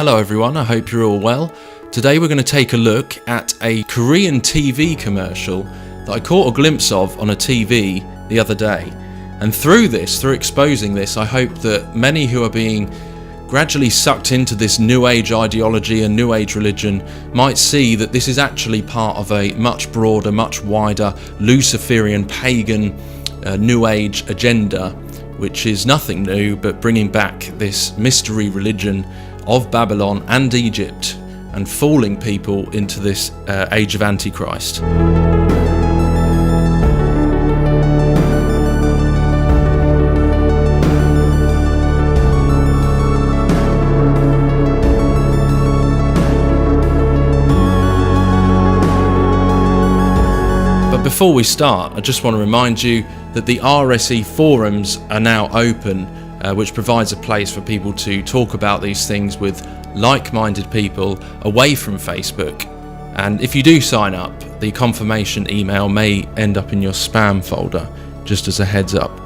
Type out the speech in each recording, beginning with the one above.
Hello everyone, I hope you're all well. Today we're going to take a look at a Korean TV commercial that I caught a glimpse of on a TV the other day. And through exposing this, I hope that many who are being gradually sucked into this New Age ideology and New Age religion might see that this is actually part of a much broader, much wider Luciferian pagan New Age agenda, which is nothing new but bringing back this mystery religion of Babylon and Egypt and fooling people into this age of Antichrist. But before we start, I just want to remind you that the RSE forums are now open, which provides a place for people to talk about these things with like-minded people away from Facebook. And if you do sign up, the confirmation email may end up in your spam folder, just as a heads up.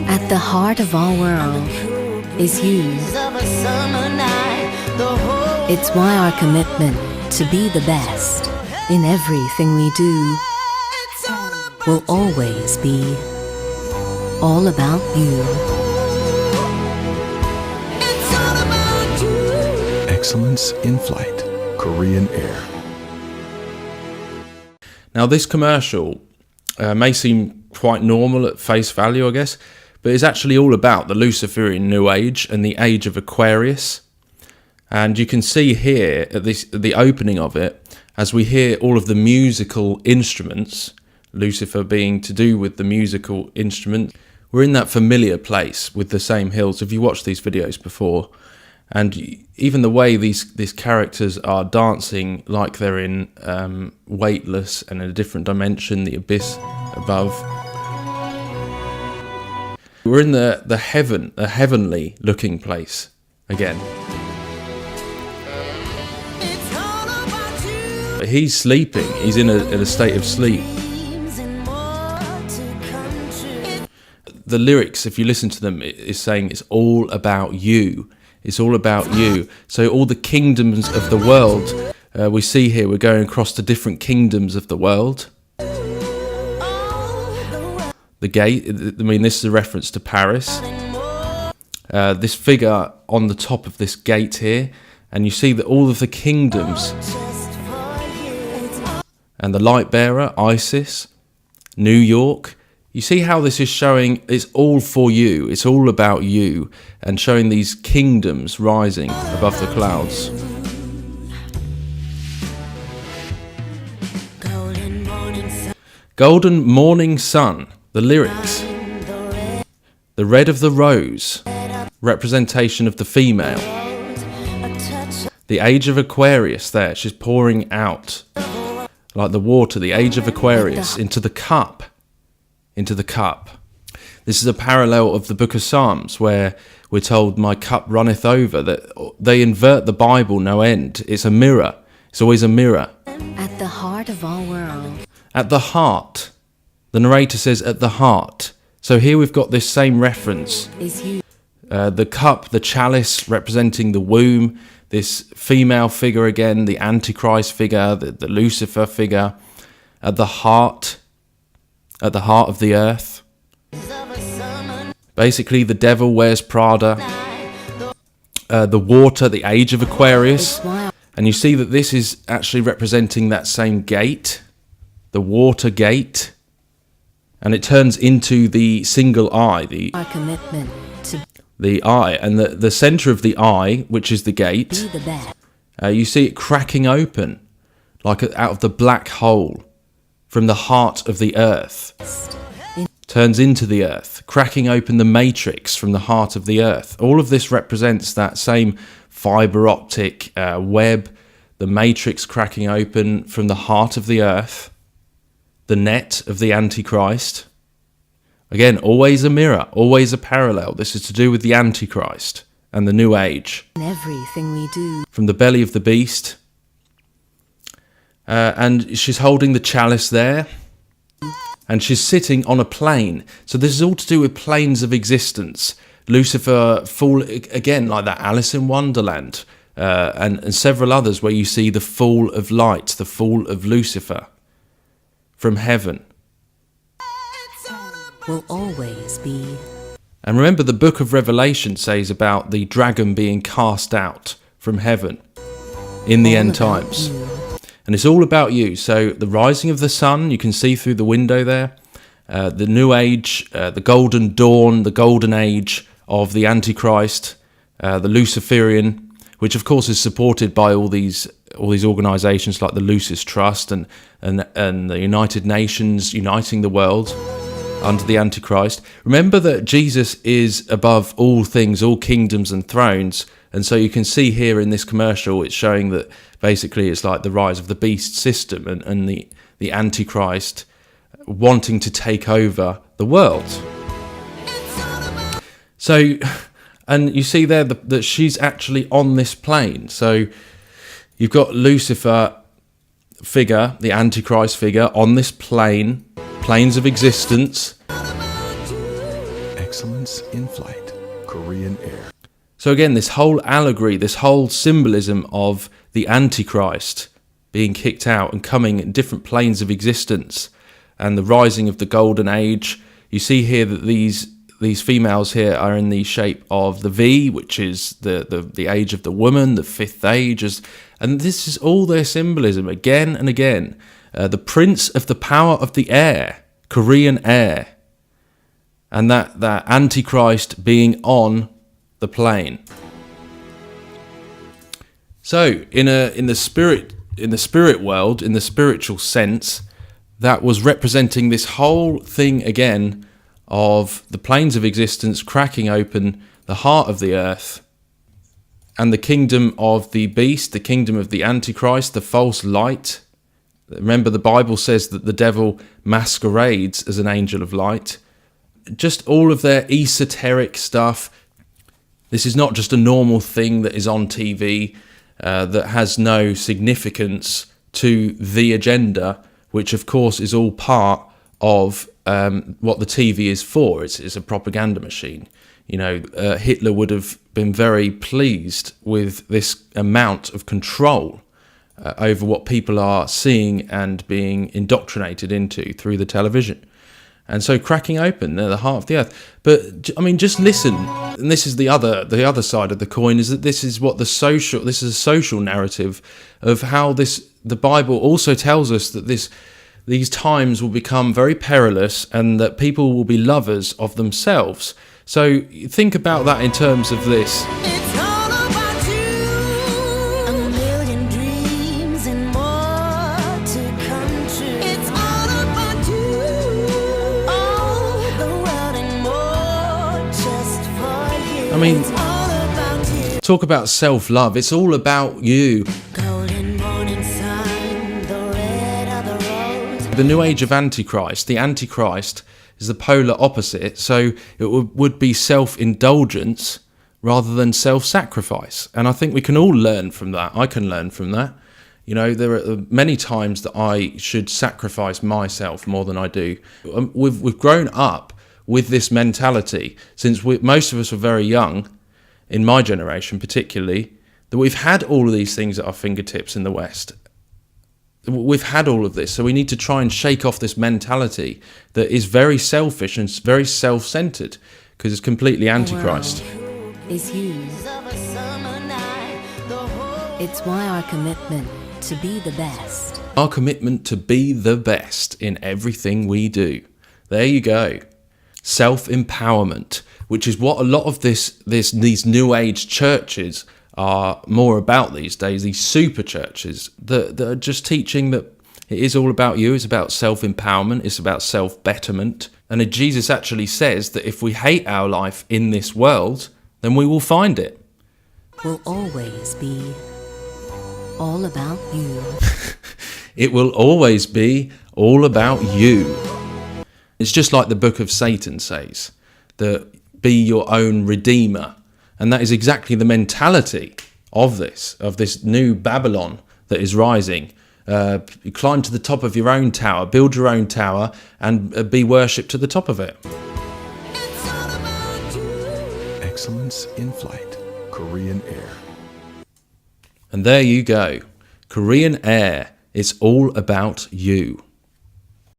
At the heart of our world is you. It's why our commitment to be the best in everything we do will always be all about you. Excellence in Flight, Korean Air. Now this commercial may seem quite normal at face value, I guess, but it's actually all about the Luciferian New Age and the Age of Aquarius. And you can see here at the opening of it, as we hear all of the musical instruments, Lucifer being to do with the musical instrument, we're in that familiar place with the same hills. If you watched these videos before, and even the way these characters are dancing like they're in weightless and in a different dimension, the abyss above. We're in the heavenly looking place again. But he's sleeping. He's in a state of sleep. The lyrics, if you listen to them, is saying it's all about you. It's all about you. So all the kingdoms of the world we see here, we're going across the different kingdoms of the world. The gate, I mean, this is a reference to Paris. This figure on the top of this gate here, and you see that all of the kingdoms, and the light bearer, Isis, New York. You see how this is showing it's all for you, it's all about you, and showing these kingdoms rising above the clouds. Golden morning sun, the lyrics. The red of the rose, representation of the female. The age of Aquarius there, she's pouring out, like the water, the age of Aquarius, into the cup. Into the cup. This is a parallel of the book of Psalms where we're told my cup runneth over, that they invert the Bible no end. It's a mirror. It's always a mirror. At the heart of our world. At the heart. The narrator says at the heart. So here we've got this same reference. Is you. The cup, the chalice representing the womb, this female figure again, the Antichrist figure, the Lucifer figure, at the heart of the earth. Basically, the devil wears Prada. The water, the age of Aquarius. And you see that this is actually representing that same gate, the water gate. And it turns into the single eye, our commitment to the eye. And the center of the eye, which is the gate, be the best. You see it cracking open, like out of the black hole, from the heart of the earth. turns into the earth, cracking open the matrix from the heart of the earth. All of this represents that same fiber optic web, the matrix cracking open from the heart of the earth, the net of the Antichrist. Again, always a mirror, always a parallel. This is to do with the Antichrist and the New Age. In everything we do. From the belly of the beast. And she's holding the chalice there. And she's sitting on a plane. So this is all to do with planes of existence. Lucifer, fall again, like that Alice in Wonderland. And several others where you see the fall of light, the fall of Lucifer from heaven. Will always be. And remember, the book of Revelation says about the dragon being cast out from heaven in the end times. And it's all about you. So the rising of the sun, you can see through the window there. The New Age, the golden dawn, the golden age of the Antichrist, the Luciferian, which of course is supported by all these organisations like the Lucis Trust and the United Nations uniting the world under the Antichrist. Remember that Jesus is above all things, all kingdoms and thrones. And so you can see here in this commercial, it's showing that basically it's like the rise of the beast system and the Antichrist wanting to take over the world. So, and you see there that she's actually on this plane. So you've got Lucifer figure, the Antichrist figure, on this plane, planes of existence. Excellence in flight, Korean Air. So again, this whole allegory, this whole symbolism of the Antichrist being kicked out and coming in different planes of existence and the rising of the golden age. You see here that these females here are in the shape of the V, which is the age of the woman, the fifth age. And this is all their symbolism again and again. The prince of the power of the air, Korean air. And that Antichrist being on the plane. So in the spirit world, in the spiritual sense, that was representing this whole thing again of the planes of existence cracking open the heart of the earth and the kingdom of the beast, the kingdom of the Antichrist, the false light. Remember, the Bible says that the devil masquerades as an angel of light. Just all of their esoteric stuff. This is not just a normal thing that is on TV that has no significance to the agenda, which of course is all part of what the TV is for. It's a propaganda machine. You know, Hitler would have been very pleased with this amount of control over what people are seeing and being indoctrinated into through the television. And so cracking open the heart of the earth. But I mean, just listen. And this is the other side of the coin, is that this is a social narrative of how the Bible also tells us that these times will become very perilous and that people will be lovers of themselves. So think about that in terms of this. It's all about you. A million dreams and more to come true. It's all about you. All the world and more just for you. I mean, It's all about you. talk about self-love. It's all about you. Golden morning sun, the red of the rose. The New Age of Antichrist, the Antichrist is the polar opposite, so it would be self-indulgence rather than self-sacrifice. And I think we can all learn from that. I can learn from that. You know, there are many times that I should sacrifice myself more than I do. We've grown up with this mentality since most of us were very young, in my generation particularly, that we've had all of these things at our fingertips in the West. We've had all of this, so we need to try and shake off this mentality that is very selfish and very self-centered, because it's completely Antichrist. Is you. Of a summer night, the whole It's why our commitment to be the best. Our commitment to be the best in everything we do. There you go. Self-empowerment, which is what a lot of these New Age churches are more about these days, these super churches that are just teaching that it is all about you, it's about self-empowerment, it's about self-betterment. And Jesus actually says that if we hate our life in this world, then we will find it. Will always be all about you. It will always be all about you. It's just like the book of Satan says, that be your own redeemer. And that is exactly the mentality of this new Babylon that is rising. Climb to the top of your own tower, build your own tower, and be worshipped to the top of it. It's all about you. Excellence in Flight, Korean Air. And there you go. Korean Air. It's all about you.